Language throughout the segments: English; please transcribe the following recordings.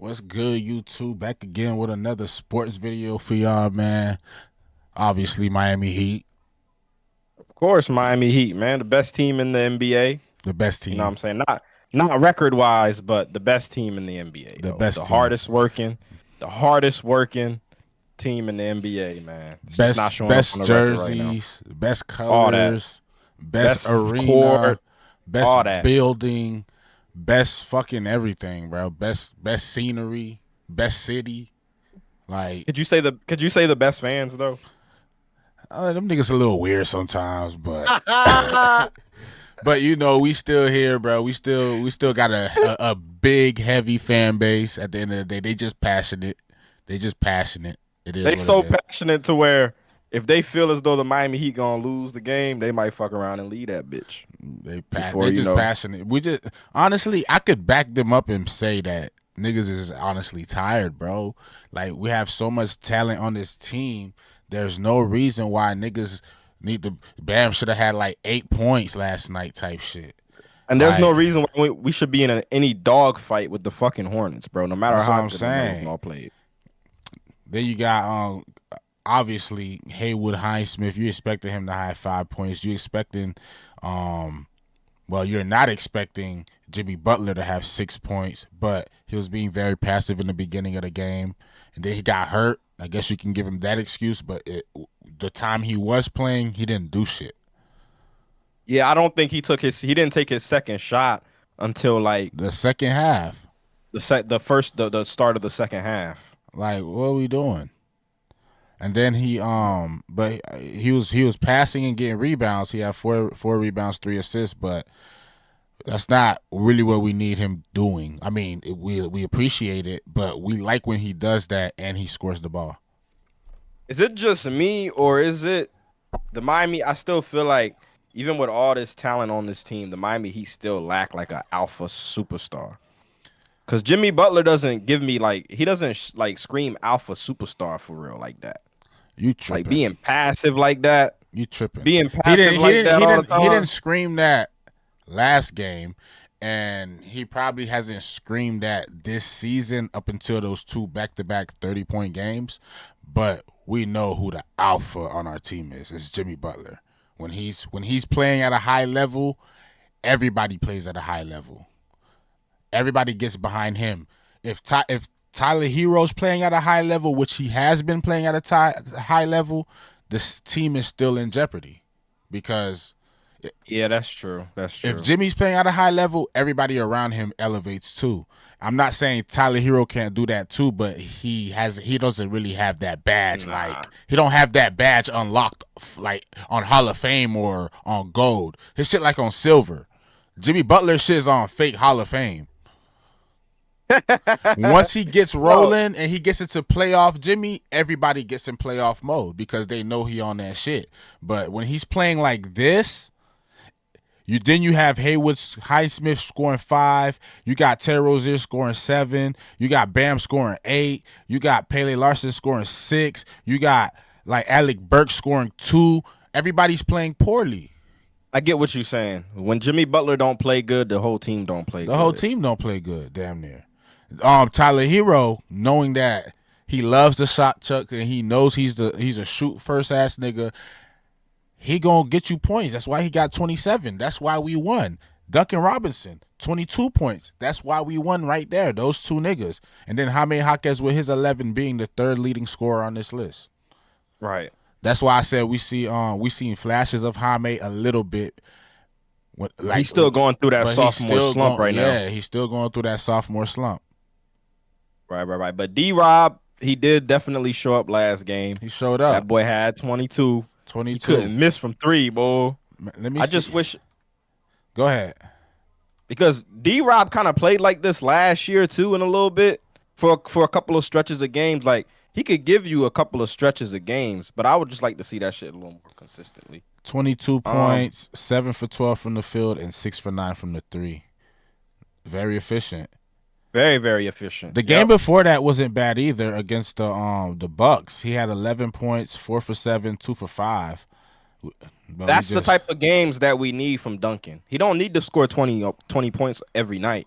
What's good, YouTube? Back again with another sports video for y'all, man. Obviously, Miami Heat, Of course, Miami Heat, man, the best team in the NBA. the best You know what team, I'm saying? Not record wise, but the best team in the NBA the though. best The team, hardest working, the hardest working team in the NBA, man. It's just not best showing up on best the record right now. jerseys, best All that. colors, best Best arena, court, all best that. building, best fucking everything, bro. Best scenery, best city. Like, Could you say the best fans though? them niggas a little weird sometimes, but But we still here, bro. We still got a big, heavy fan base. At the end of the day, they just passionate. They just passionate. It is They what it so is. passionate to where if they feel as though the Miami Heat gonna lose the game, they might fuck around and lead that bitch before They you just know. passionate. We just honestly, I could back them up and say that niggas is honestly tired, bro. Like we have so much talent on this team. There's no reason why niggas need to. Bam should have had like 8 points last night, type shit. And there's no Like reason why we should be in any dog fight with the fucking Hornets, bro. No matter that's what how I'm good the niggas saying. all played. Then you got obviously Haywood Highsmith. You expected him to have 5 points. You expecting well, you're not expecting Jimmy Butler to have 6 points, but he was being very passive in the beginning of the game, and then he got hurt. I guess you can give him that excuse, but the time he was playing, he didn't do shit. Yeah, I don't think he didn't take his second shot until like The second half, the start of the second half. like what are we doing? And then but he was passing and getting rebounds. He had four rebounds, 3 assists, but that's not really what we need him doing. I mean, we appreciate it, but we like when he does that and he scores the ball. Is it just me or is it the Miami? I still feel like even with all this talent on this team, the Miami Heat still lack like an alpha superstar. Cause Jimmy Butler doesn't give me like he doesn't like scream alpha superstar for real like that. You Like tripping? being passive like that, You tripping? being He passive didn't. He like didn't. that He all the didn't. He didn't time. scream that last game, and he probably hasn't screamed that this season up until those two back-to-back 30-point games. But we know who the alpha on our team is. It's Jimmy Butler. When he's playing at a high level, everybody plays at a high level. Everybody gets behind him. If Tyler Hero's playing at a high level, which he has been playing at a high level, this team is still in jeopardy because Yeah, that's true. That's if true. Jimmy's playing at a high level, everybody around him elevates too. I'm not saying Tyler Hero can't do that too, but he doesn't really have that badge. Nah. Like he don't have that badge unlocked like on Hall of Fame or on gold. His shit like on silver. Jimmy Butler shit is on fake Hall of Fame. Once he gets No, rolling and he gets into playoff Jimmy, everybody gets in playoff mode because they know he on that shit. But when he's playing like this, you have Haywood Highsmith scoring 5. You got Terry Rozier scoring 7. You got Bam scoring 8. You got Pelle Larson scoring 6. You got like Alec Burks scoring 2. Everybody's playing poorly. I get what you're saying. When Jimmy Butler don't play good, the whole team don't play The whole good. team don't play good, damn near. Tyler Hero, knowing that he loves the shot chuck and he knows he's a shoot first ass nigga, he gonna get you points. That's why he got 27. That's why we won. Duncan Robinson, 22 points. That's why we won right there. Those two niggas. And then Jaime Jaquez with his 11 being the third leading scorer on this list. Right. That's why I said we seen flashes of Jaime a little bit. He's still going through that But he's sophomore still slump going. right now. Yeah, he's still going through that sophomore slump. Right. But D Rob, he did definitely show up last game. He showed That up. boy had 22. He 22. couldn't miss from three, boy. Let me I see. just wish Go ahead. because D Rob kind of played like this last year too, in a little bit for a couple of stretches of games. Like he could give you a couple of stretches of games, but I would just like to see that shit a little more consistently. 22 Um, points, 7 for 12 from the field, and 6 for 9 from the three. Very efficient. very very efficient. The game Yep. before that wasn't bad either against the Bucks. He had 11 points, 4 for 7, 2 for 5. But we That's the just type of games that we need from Duncan. He don't need to score 20 points every night.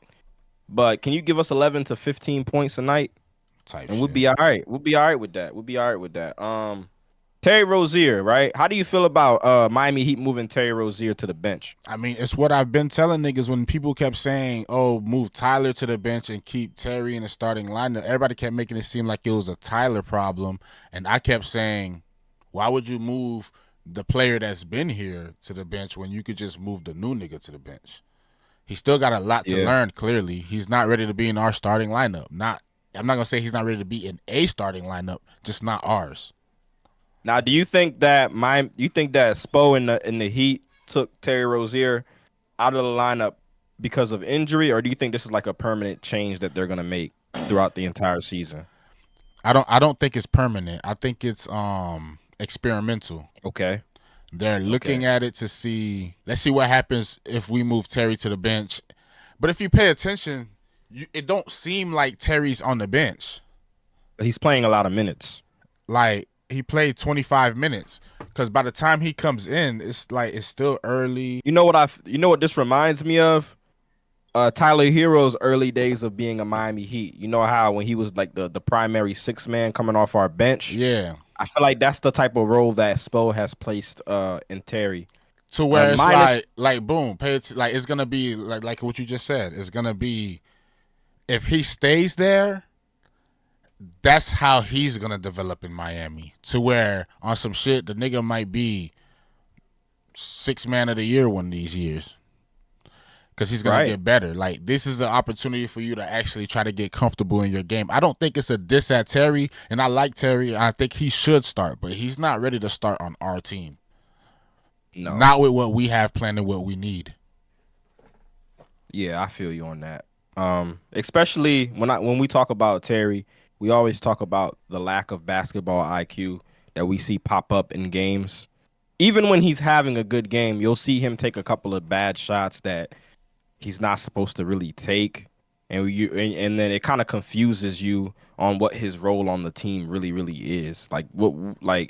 But can you give us 11 to 15 points a night, type and we'll shit. be all right. We'll be all right with that. We'll be all right with that. Terry Rozier, right? How do you feel about Miami Heat moving Terry Rozier to the bench? I mean, it's what I've been telling niggas when people kept saying, "Oh, move Tyler to the bench and keep Terry in the starting lineup." Everybody kept making it seem like it was a Tyler problem, and I kept saying, "Why would you move the player that's been here to the bench when you could just move the new nigga to the bench?" He still got a lot to Yeah. learn. Clearly, he's not ready to be in our starting lineup. I'm not gonna say he's not ready to be in a starting lineup, just not ours. Now, do you think that Spo in the Heat took Terry Rozier out of the lineup because of injury, or do you think this is like a permanent change that they're gonna make throughout the entire season? I don't think it's permanent. I think it's experimental. Okay. They're Okay. looking at it to see. Let's see what happens if we move Terry to the bench. But if you pay attention, it don't seem like Terry's on the bench. He's playing a lot of minutes. Like he played 25 minutes because by the time he comes in, it's like it's still early. You know what this reminds me of? Tyler Hero's early days of being a Miami Heat. You know how when he was like the primary six man coming off our bench? Yeah, I feel like that's the type of role that Spo has placed in Terry. to where it's Minus like boom, like it's gonna be like what you just said. It's gonna be if he stays there, that's how he's gonna develop in Miami. To where on some shit, the nigga might be six man of the year one of these years because he's gonna right. get better. Like this is an opportunity for you to actually try to get comfortable in your game. I don't think it's a diss at Terry, and I like Terry. I think he should start, but he's not ready to start on our team. No. Not with what we have planned and what we need. Yeah, I feel you on that. Especially when we talk about Terry, we always talk about the lack of basketball IQ that we see pop up in games. Even when he's having a good game, you'll see him take a couple of bad shots that he's not supposed to really take, and then it kind of confuses you on what his role on the team really is. Like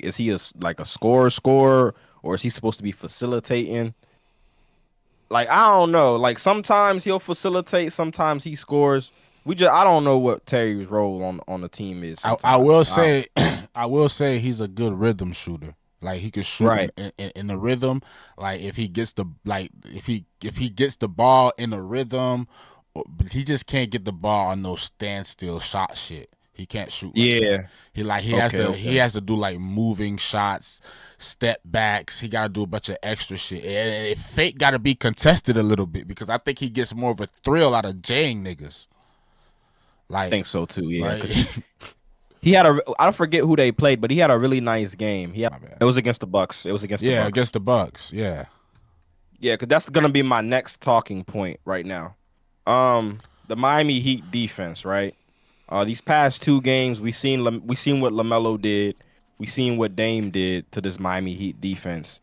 is he like a scorer, or is he supposed to be facilitating? Like I don't know. Like sometimes he'll facilitate, sometimes he scores. I don't know what Terry's role on the team is I sometimes. will say, I will say he's a good rhythm shooter. Like he could shoot Right. in the rhythm. Like if he gets the ball in the rhythm, but he just can't get the ball on no standstill shot shit. He can't shoot like that. Yeah. He has Okay. to Okay. do like moving shots, step backs. He got to do a bunch of extra shit. And fake got to be contested a little bit because I think he gets more of a thrill out of jaying niggas. I Like think so too. Yeah, like because he had a I don't forget who they played, but he had a really nice game. my bad. It was against the Bucks. It was against the Yeah, Bucks. against the Bucks. Yeah. Yeah, because that's gonna be my next talking point right now. The Miami Heat defense, right? These past two games, we seen what Lamelo did. We seen what Dame did to this Miami Heat defense.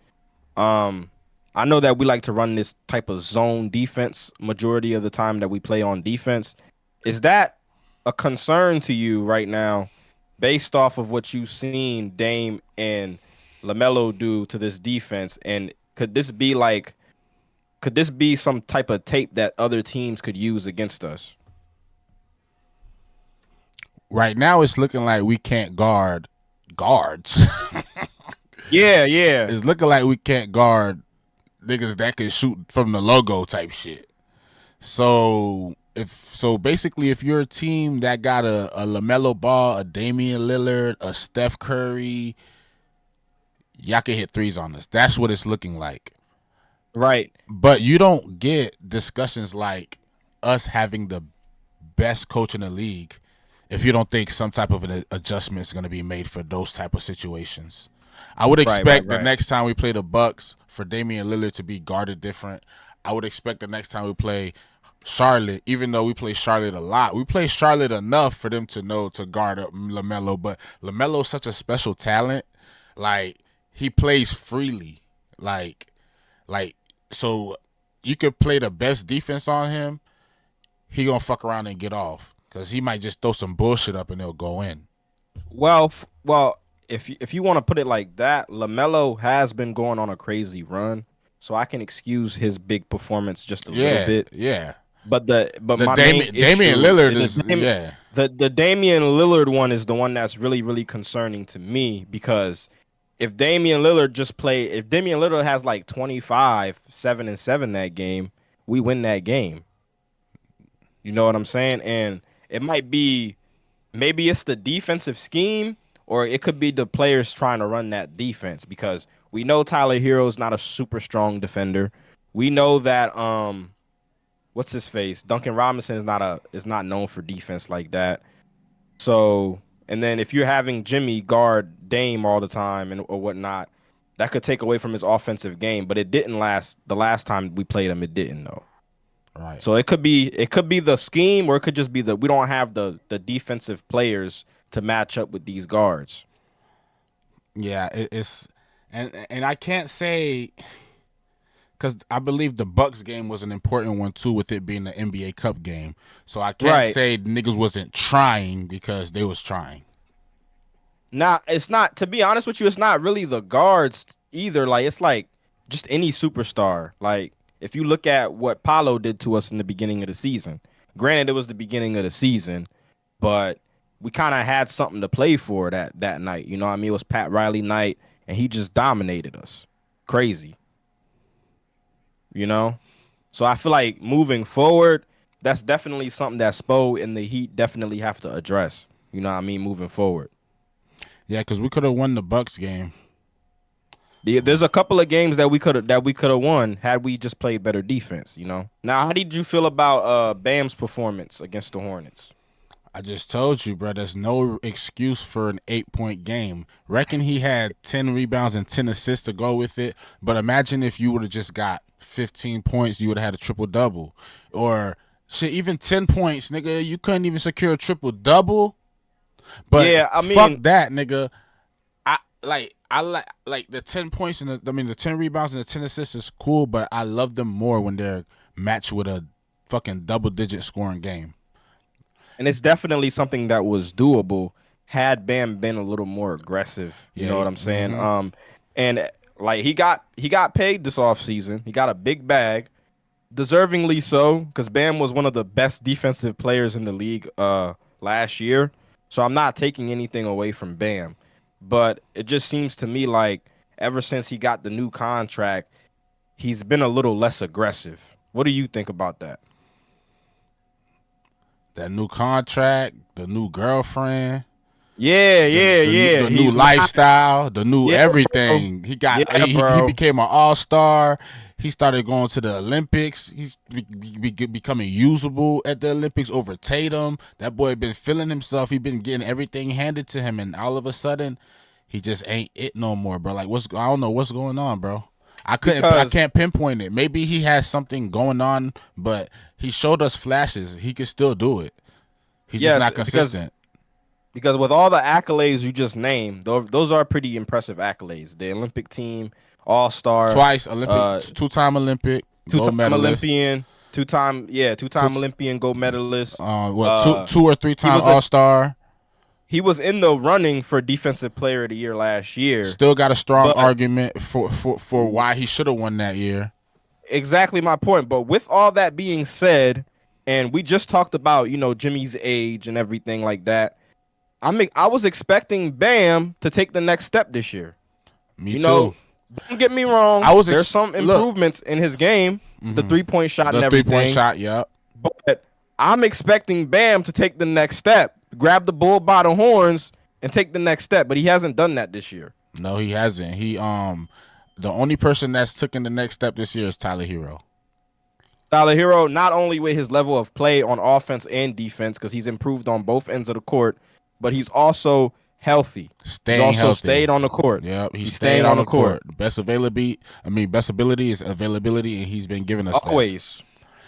Um, I know that we like to run this type of zone defense majority of the time that we play on defense. Is that a concern to you right now, based off of what you've seen Dame and Lamelo do to this defense? And could this be some type of tape that other teams could use against us? Right now it's looking like we can't guard guards. Yeah, yeah. It's looking like we can't guard niggas that can shoot from the logo type shit. Basically if you're a team that got a LaMelo Ball, a Damian Lillard, a Steph Curry, y'all can hit threes on us. That's what it's looking like. Right. But you don't get discussions like us having the best coach in the league if you don't think some type of an adjustment is going to be made for those type of situations. I would Right, right, expect the right. next time we play the Bucks for Damian Lillard to be guarded different. I would expect the next time we play Charlotte, even though we play Charlotte a lot, we play Charlotte enough for them to know to guard up LaMelo. But LaMelo's such a special talent. Like he plays freely. Like so you could play the best defense on him, he gonna fuck around and get off because he might just throw some bullshit up and it'll go in. Well, if you want to put it like that, Lamelo has been going on a crazy run, so I can excuse his big performance just a little Yeah, bit. yeah. but The my main Damian issue Lillard is is yeah. the Damian Lillard one is the one that's really really concerning to me because if Damian Lillard has like 25, 7 and 7 that game, we win that game. You know what I'm saying? And it might be maybe it's the defensive scheme or it could be the players trying to run that defense because we know Tyler Hero is not a super strong defender. We know that what's his face? Duncan Robinson is not known for defense like that. So, and then if you're having Jimmy guard Dame all the time and or whatnot, that could take away from his offensive game. But it didn't last the last time we played him. It didn't though. Right. So it could be the scheme, or it could just be that we don't have the defensive players to match up with these guards. Yeah, it's and I can't say because I believe the Bucks game was an important one too, with it being the NBA Cup game. So I can't Right. say niggas wasn't trying because they was trying. Now it's not, to be honest with you, it's not really the guards either. Like it's like just any superstar. Like if you look at what Paolo did to us in the beginning of the season. Granted, it was the beginning of the season, but we kind of had something to play for that night. You know what I mean? It was Pat Riley night, and he just dominated us. Crazy. You know? So I feel like moving forward, that's definitely something that Spo and the Heat definitely have to address. You know what I mean? Moving forward. Yeah, because we could have won the Bucks game. There's a couple of games that we could have won had we just played better defense, you know. Now, how did you feel about Bam's performance against the Hornets? I just told you, bro. There's no excuse for an 8-point game. Reckon he had 10 rebounds and 10 assists to go with it. But imagine if you would have just got 15 points, you would have had a triple double, or shit, even 10 points, nigga. You couldn't even secure a triple double. But Yeah, I fuck mean, that, nigga. I like the 10 points and the 10 rebounds and the 10 assists is cool, but I love them more when they're matched with a fucking double digit scoring game. and it's definitely something that was doable had Bam been a little more aggressive. You Yeah. know what I'm saying? Mm-hmm. And like he got paid this offseason. He got a big bag, deservingly so, because Bam was one of the best defensive players in the league last year. So I'm not taking anything away from Bam, but it just seems to me like ever since he got the new contract, he's been a little less aggressive. What do you think about that? That new contract, the new girlfriend, Yeah, yeah, yeah. the new He's not. lifestyle, the new Yeah, bro. everything. Yeah, He bro. became an all-star. He started going to the Olympics. He's becoming usable at the Olympics over Tatum. That boy been feeling himself. He been getting everything handed to him, and all of a sudden, he just ain't it no more, bro. Like I don't know what's going on, bro. I Because can't pinpoint it. Maybe he has something going on, but he showed us flashes. He can still do it. He's just yes, not because consistent. because with all the accolades you just named, those are pretty impressive accolades. The Olympic team, All Star, Twice Olympic, uh, 2-time Olympic gold two-time medalist. Olympian, Two, two-time Olympian gold medalist. what two or three He time was a All Star. he was in the running for Defensive Player of the Year last year, Still got a strong but argument for why he should have won that year. exactly my point. But with all that being said, and we just talked about Jimmy's age and everything like that. I was expecting Bam to take the next step this year. Me You too. know, don't get me I wrong. was There's some look improvements in his game, the 3-point shot and the 3-point everything. shot. Yep. But I'm expecting Bam to take the next step, grab the bull by the horns, and take the next step. But he hasn't done that this year. No, he hasn't. The only person that's taken the next step this year is Tyler Hero. Tyler Hero, not only with his level of play on offense and defense, because he's improved on both ends of the court, but he's also healthy. He's Staying also healthy. stayed on the court. Yep, he He's stayed staying on on the the court. court. Best ability is availability, and he's been giving us that. Always.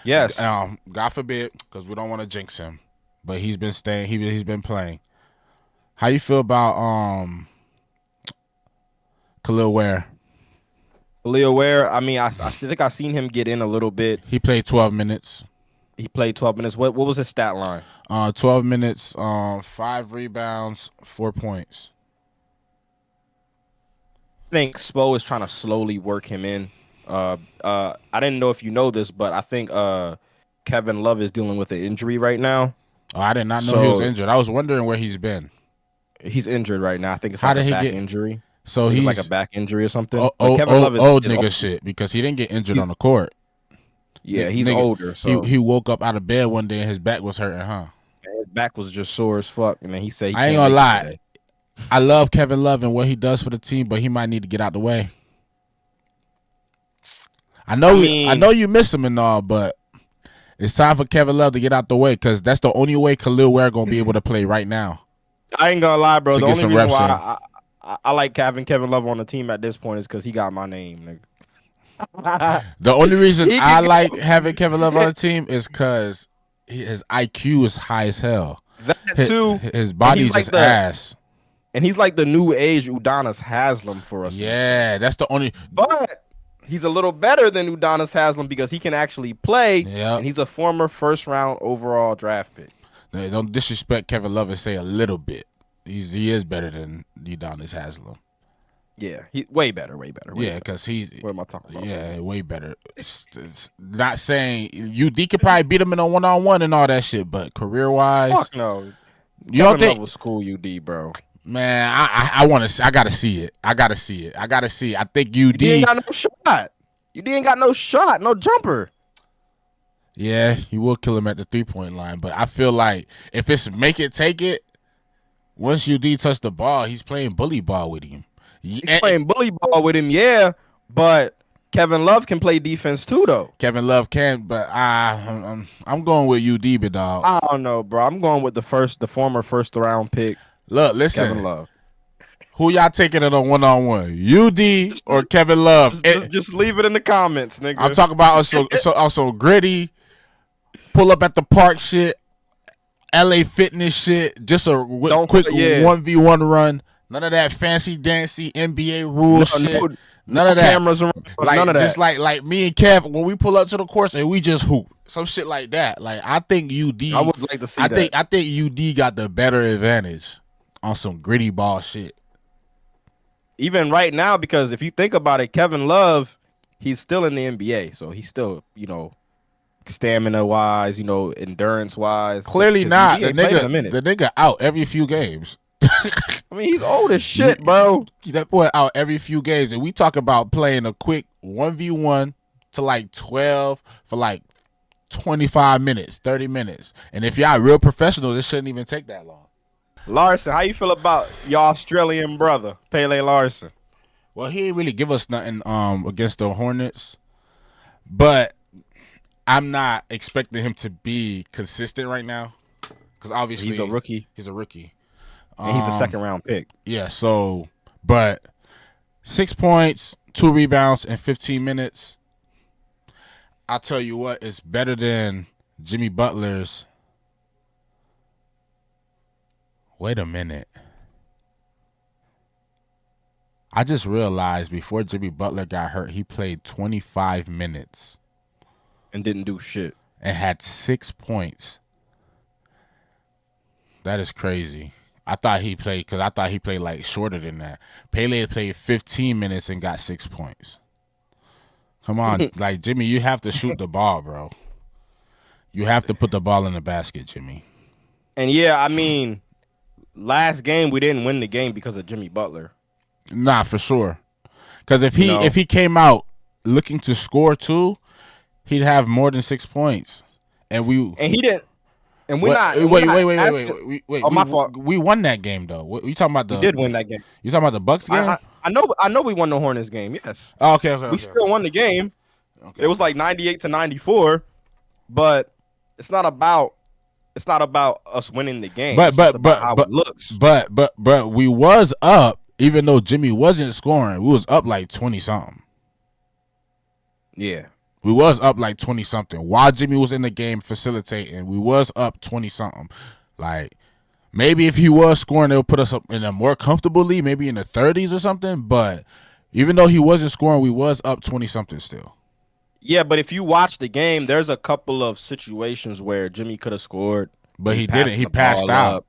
Yes. God forbid, because we don't want to jinx him, but he's been staying. He's been playing. How you feel about Kel'el Ware? Kel'el Ware, I mean, I still think I seen him get in a little bit. He played 12 minutes. He played 12 minutes. What was his stat line? 12 minutes. 5 rebounds, 4 points. I think Spo is trying to slowly work him in. I didn't know if you know this, but I think Kevin Love is dealing with an injury right now. Oh, I did not know he was So injured. I was wondering where he's been. he's injured right now. I think it's How like a did he back get? injury. So I think it's like a he's back injury or something. oh, But oh, Kevin oh, Love old is nigga old. shit because he didn't get injured He- on the court. Yeah, he's Nigga, older, so he woke up out of bed one day and his back was hurting, huh? his back was just sore as fuck, and then he said he I ain't can't gonna make it lie. today. I love Kevin Love and what he does for the team, but he might need to get out the way. I know you miss him and all, but it's time for Kevin Love to get out the way because that's the only way Kel'el Ware gonna be able to play right now. I ain't gonna lie, bro. To The get only some reason reps why I like having Kevin Love on the team at this point is because he got my name, nigga. The only reason He I can like go. having Kevin Love on the team is because his IQ is high as hell. That too. His body's like just the- ass. And he's like the new age Udonis Haslem for us. Yeah, that's the only. But he's a little better than Udonis Haslem because he can actually play. Yep. And he's a former first round overall draft pick. Don't disrespect Kevin Love and say a little bit. He is better than Udonis Haslem. Yeah, he way better. Yeah, because he's What am I talking about? yeah, way better. It's not saying UD could probably beat him in a 1-on-1 and all that shit, but career wise, Fuck no. you don't Kevin think? Love was school UD, bro. Man, I want to. I gotta see it. I think UD. You ain't got no shot. You ain't got no shot, no jumper. Yeah, he will kill him at the 3-point line, but I feel like if it's make it take it, once UD touch the ball, he's playing bully ball with him. He's playing bully ball with him, yeah, but Kevin Love can play defense too, though. Kevin Love can, but I'm going with UD, big dog. I don't know, bro. I'm going with the former first round pick, Look, listen. Kevin Love. Who y'all taking it on 1-on-1? UD or Kevin Love? Just leave it in the comments, nigga. I'm talking about also gritty, pull up at the park shit, LA fitness shit, just a quick 1v1 run. None of that fancy dancy NBA rules shit. None of that. Cameras around, like, none of that. Just like me and Kev, when we pull up to the course and we just hoop. Some shit like that. Like I think UD. I would like to see that. I think UD got the better advantage on some gritty ball shit. Even right now, because if you think about it, Kevin Love, he's still in the NBA, so he's still, stamina wise, endurance wise. Clearly not. The the nigga out every few games. I mean, he's old as shit, bro. That boy out every few games, and we talk about playing a quick 1v1 to like 12 for like 25 minutes, 30 minutes. And if y'all real professionals, it shouldn't even take that long. Larson, how you feel about your Australian brother, Pelle Larson? Well, he didn't really give us nothing against the Hornets, but I'm not expecting him to be consistent right now because obviously he's a rookie. And he's a second round pick. Yeah, so, but 6 points, 2 rebounds in 15 minutes. I'll tell you what, it's better than Jimmy Butler's. Wait a minute. I just realized before Jimmy Butler got hurt, he played 25 minutes. And didn't do shit. And had 6 points. That is crazy. I thought he played like shorter than that. Pele played 15 minutes and got 6 points. Come on, like Jimmy, you have to shoot the ball, bro. You have to put the ball in the basket, Jimmy. And yeah, I mean, last game we didn't win the game because of Jimmy Butler. Nah, for sure. Because if he came out looking to score too, he'd have more than 6 points. And he didn't. And we're not. Wait. Oh, my fault. We won that game though. What you talking about? We did win that game. You talking about the Bucks game? I know we won the Hornets game. Yes. Oh, okay. We still won the game. Okay. It was like 98-94, but it's not about us winning the game. But how it looks. But we was up even though Jimmy wasn't scoring. We was up like 20 something. Yeah. We was up like 20 something while Jimmy was in the game facilitating. We was up 20 something. Like maybe if he was scoring, they'll put us up in a more comfortable lead, maybe in the 30s or something. But even though he wasn't scoring, we was up 20 something still. Yeah, but if you watch the game, there's a couple of situations where Jimmy could have scored, but he didn't. He passed out.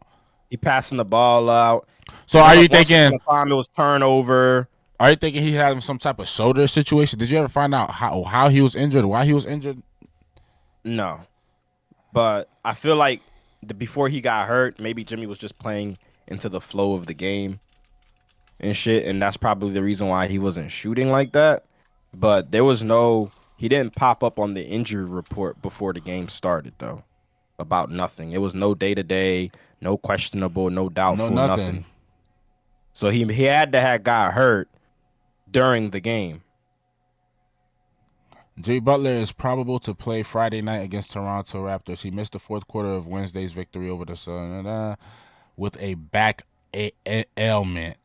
He passing the ball out. So are you thinking? Time it was turnover. Are you thinking he had some type of shoulder situation? Did you ever find out how he was injured? Why he was injured? No. But I feel like before he got hurt, maybe Jimmy was just playing into the flow of the game and shit, and that's probably the reason why he wasn't shooting like that. But he didn't pop up on the injury report before the game started though. About nothing. It was no day to day, no questionable, no No, doubtful, nothing. nothing. So he had to have got hurt during the game. Jay Butler is probable to play Friday night against Toronto Raptors. He missed the fourth quarter of Wednesday's victory over the Sun with a back ailment.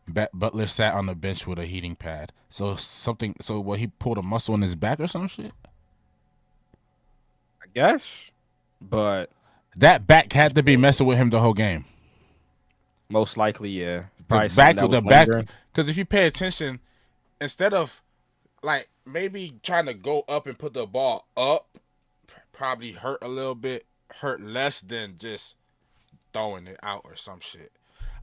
Butler sat on the bench with a heating pad. So something. So what? He pulled a muscle in his back or some shit. I guess. But That back had to be messing with him the whole game. most likely, yeah. The Probably back, something that the was back. lingering. Because if you pay attention, instead of like maybe trying to go up and put the ball up, probably hurt a little bit, hurt less than just throwing it out or some shit.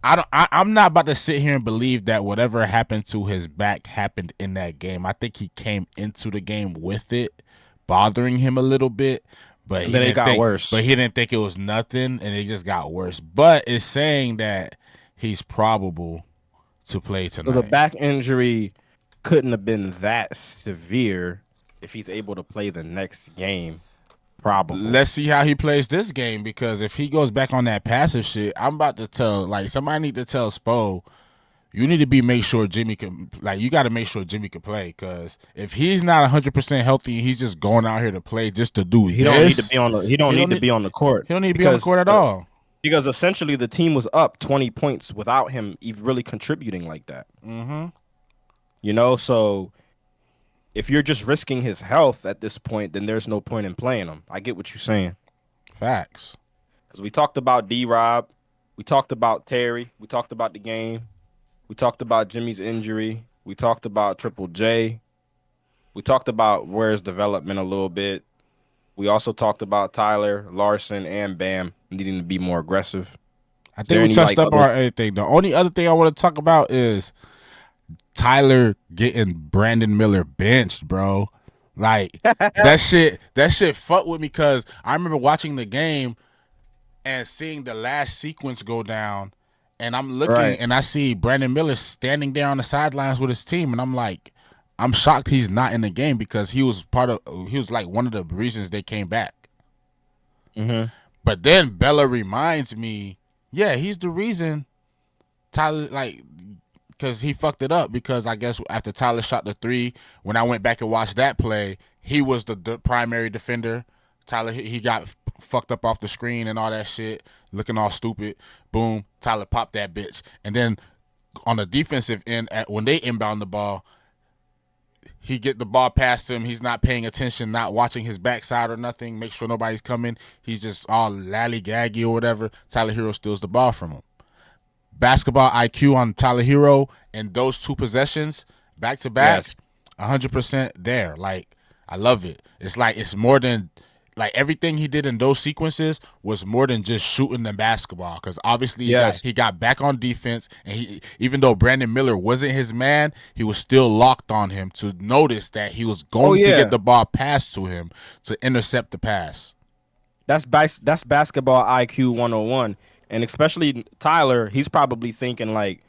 I'm not about to sit here and believe that whatever happened to his back happened in that game. I think he came into the game with it bothering him a little bit, but And then it got worse. But he didn't think it was nothing, and it just got worse. But it's saying that he's probable to play tonight. So the back injury couldn't have been that severe if he's able to play the next game. Probably. Let's see how he plays this game, because if he goes back on that passive shit, I'm about to tell, like, somebody need to tell Spo, you need to make sure Jimmy can, like, you got to make sure Jimmy can play, because if he's not 100% healthy, he's just going out here to play just to do He this. don't need to be on the. He don't need to be on the court. He don't need to be on the court at all. Because essentially the team was up 20 points without him even really contributing like that. Mm-hmm. You know, so if you're just risking his health at this point, then there's no point in playing him. I get what you're saying. Facts. Because we talked about D-Rob. We talked about Terry. We talked about the game. We talked about Jimmy's injury. We talked about Triple J. We talked about Ware's development a little bit. We also talked about Tyler, Larson, and Bam needing to be more aggressive. I think we touched up on everything. The only other thing I want to talk about is Tyler getting Brandon Miller benched, bro. Like that shit fucked with me, because I remember watching the game and seeing the last sequence go down, and I'm looking and I see Brandon Miller standing there on the sidelines with his team, and I'm like, I'm shocked he's not in the game, because he was like one of the reasons they came back. Mm-hmm. But then Bella reminds me, yeah, he's the reason Tyler, like, because he fucked it up, because I guess after Tyler shot the three, when I went back and watched that play, he was the primary defender. Tyler, he got fucked up off the screen and all that shit, looking all stupid. Boom, Tyler popped that bitch. And then on the defensive end, when they inbound the ball, he get the ball past him. He's not paying attention, not watching his backside or nothing, make sure nobody's coming. He's just all lally-gaggy or whatever. Tyler Herro steals the ball from him. Basketball IQ on Tyler Herro and those two possessions back to back, 100% there. Like, I love it. It's like, it's more than, like, everything he did in those sequences was more than just shooting the basketball, because obviously he got back on defense, and he, even though Brandon Miller wasn't his man, he was still locked on him to notice that he was going to get the ball passed to him to intercept the pass. That's basketball IQ 101. And especially Tyler, he's probably thinking like,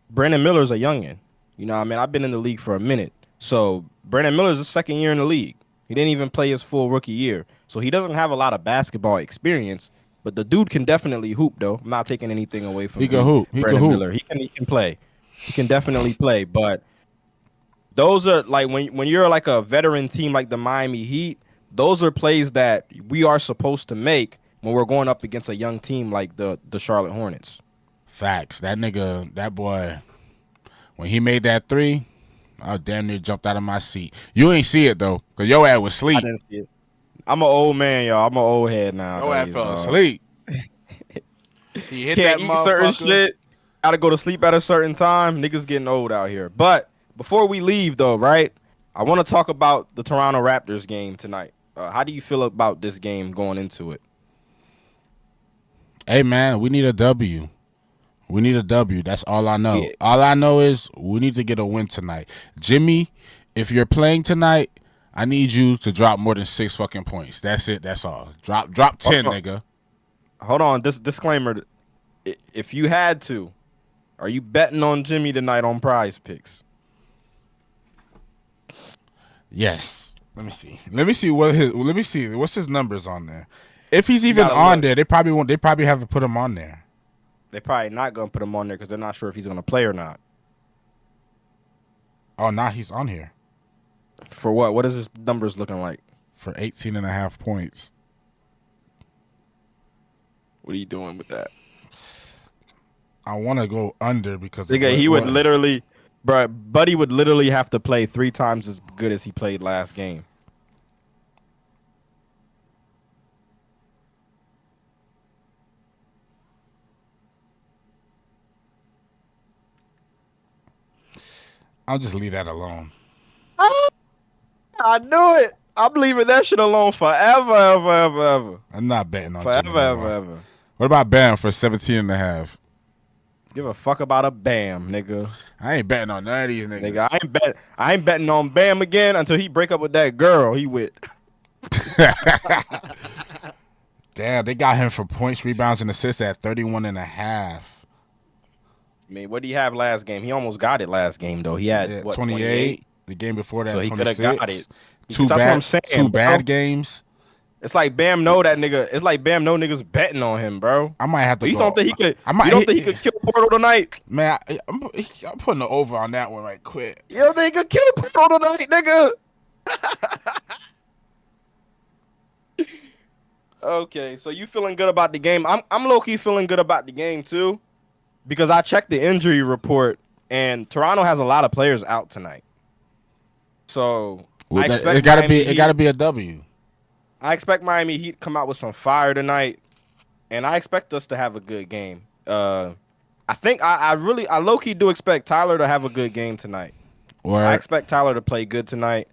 Brandon Miller's a youngin'. You know what I mean? I've been in the league for a minute. So Brandon Miller's the second year in the league. He didn't even play his full rookie year. So he doesn't have a lot of basketball experience, but the dude can definitely hoop, though. I'm not taking anything away from He can hoop. Miller. He can play. He can definitely play. But those are like, when you're like a veteran team like the Miami Heat, those are plays that we are supposed to make when we're going up against a young team like the Charlotte Hornets. Facts. That boy, when he made that three, I damn near jumped out of my seat. You ain't see it, though, because your ass was asleep. I didn't see it. I'm an old man, y'all. I'm an old head now. Your ass fell asleep. He hit Can't that eat certain shit. Gotta go to sleep at a certain time. Niggas getting old out here. But before we leave, though, right, I want to talk about the Toronto Raptors game tonight. How do you feel about this game going into it? Hey, man, we need a W. We need a W. That's all I know. Yeah. All I know is we need to get a win tonight. Jimmy, if you're playing tonight, I need you to drop more than 6 fucking points. That's it. That's all. Drop 10, nigga. Hold on. This disclaimer: if you had to, are you betting on Jimmy tonight on Prize Picks? Yes. Let me see. Let me see what's his numbers on there. If he's You even gotta on look. there, they probably won't. They probably haven't put him on there. They're probably not gonna put him on there because they're not sure if he's gonna play or not. Oh, nah, he's on here For what? What is his numbers looking like? for 18.5 points. What are you doing with that? I want to go under because Nigga, he would literally, bro. Buddy would literally have to play 3 times as good as he played last game. I'll just leave that alone. I knew it. I'm leaving that shit alone forever, ever. I'm not betting on Forever, Jimmy no more. ever. What about Bam for 17.5? Give a fuck about a Bam, nigga. I ain't betting on none of these niggas. Nigga, I ain't betting on Bam again until he break up with that girl he with. Damn, they got him for points, rebounds, and assists at 31.5. I mean, what did he have last game? He almost got it last game though. He had what 28. The game before that, so he could 26. have got it. That's what I'm saying. Two bad games. It's like Bam know that nigga. It's like Bam know niggas betting on him, bro. I might have to. You go. don't think he could? I might, you don't think he could kill Portal tonight? Man, I'm putting the over on that one right quick. You don't think he could kill Portal tonight, nigga? Okay, so you feeling good about the game? I'm low key feeling good about the game too, because I checked the injury report and Toronto has a lot of players out tonight. So Well, it gotta be a W. I expect Miami Heat to come out with some fire tonight, and I expect us to have a good game. I think I low key do expect Tyler to have a good game tonight. I expect Tyler to play good tonight.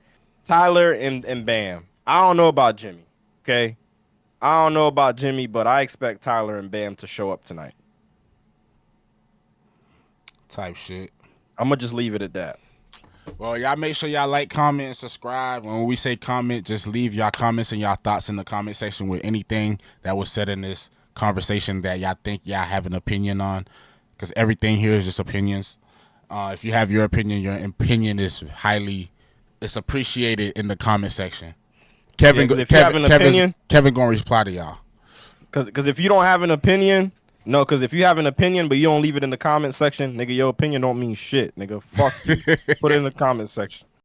Tyler and Bam. I don't know about Jimmy. Okay, I don't know about Jimmy, but I expect Tyler and Bam to show up tonight. Type shit. I'm gonna just leave it at that. Well, y'all make sure y'all like, comment, and subscribe. When we say comment, just leave y'all comments and y'all thoughts in the comment section with anything that was said in this conversation that y'all think y'all have an opinion on. Because everything here is just opinions. If you have your opinion is it's appreciated in the comment section. Kevin gonna reply to y'all. Because if you don't have an opinion, because if you have an opinion but you don't leave it in the comment section, nigga, your opinion don't mean shit, nigga. Fuck you. Put it in the comment section.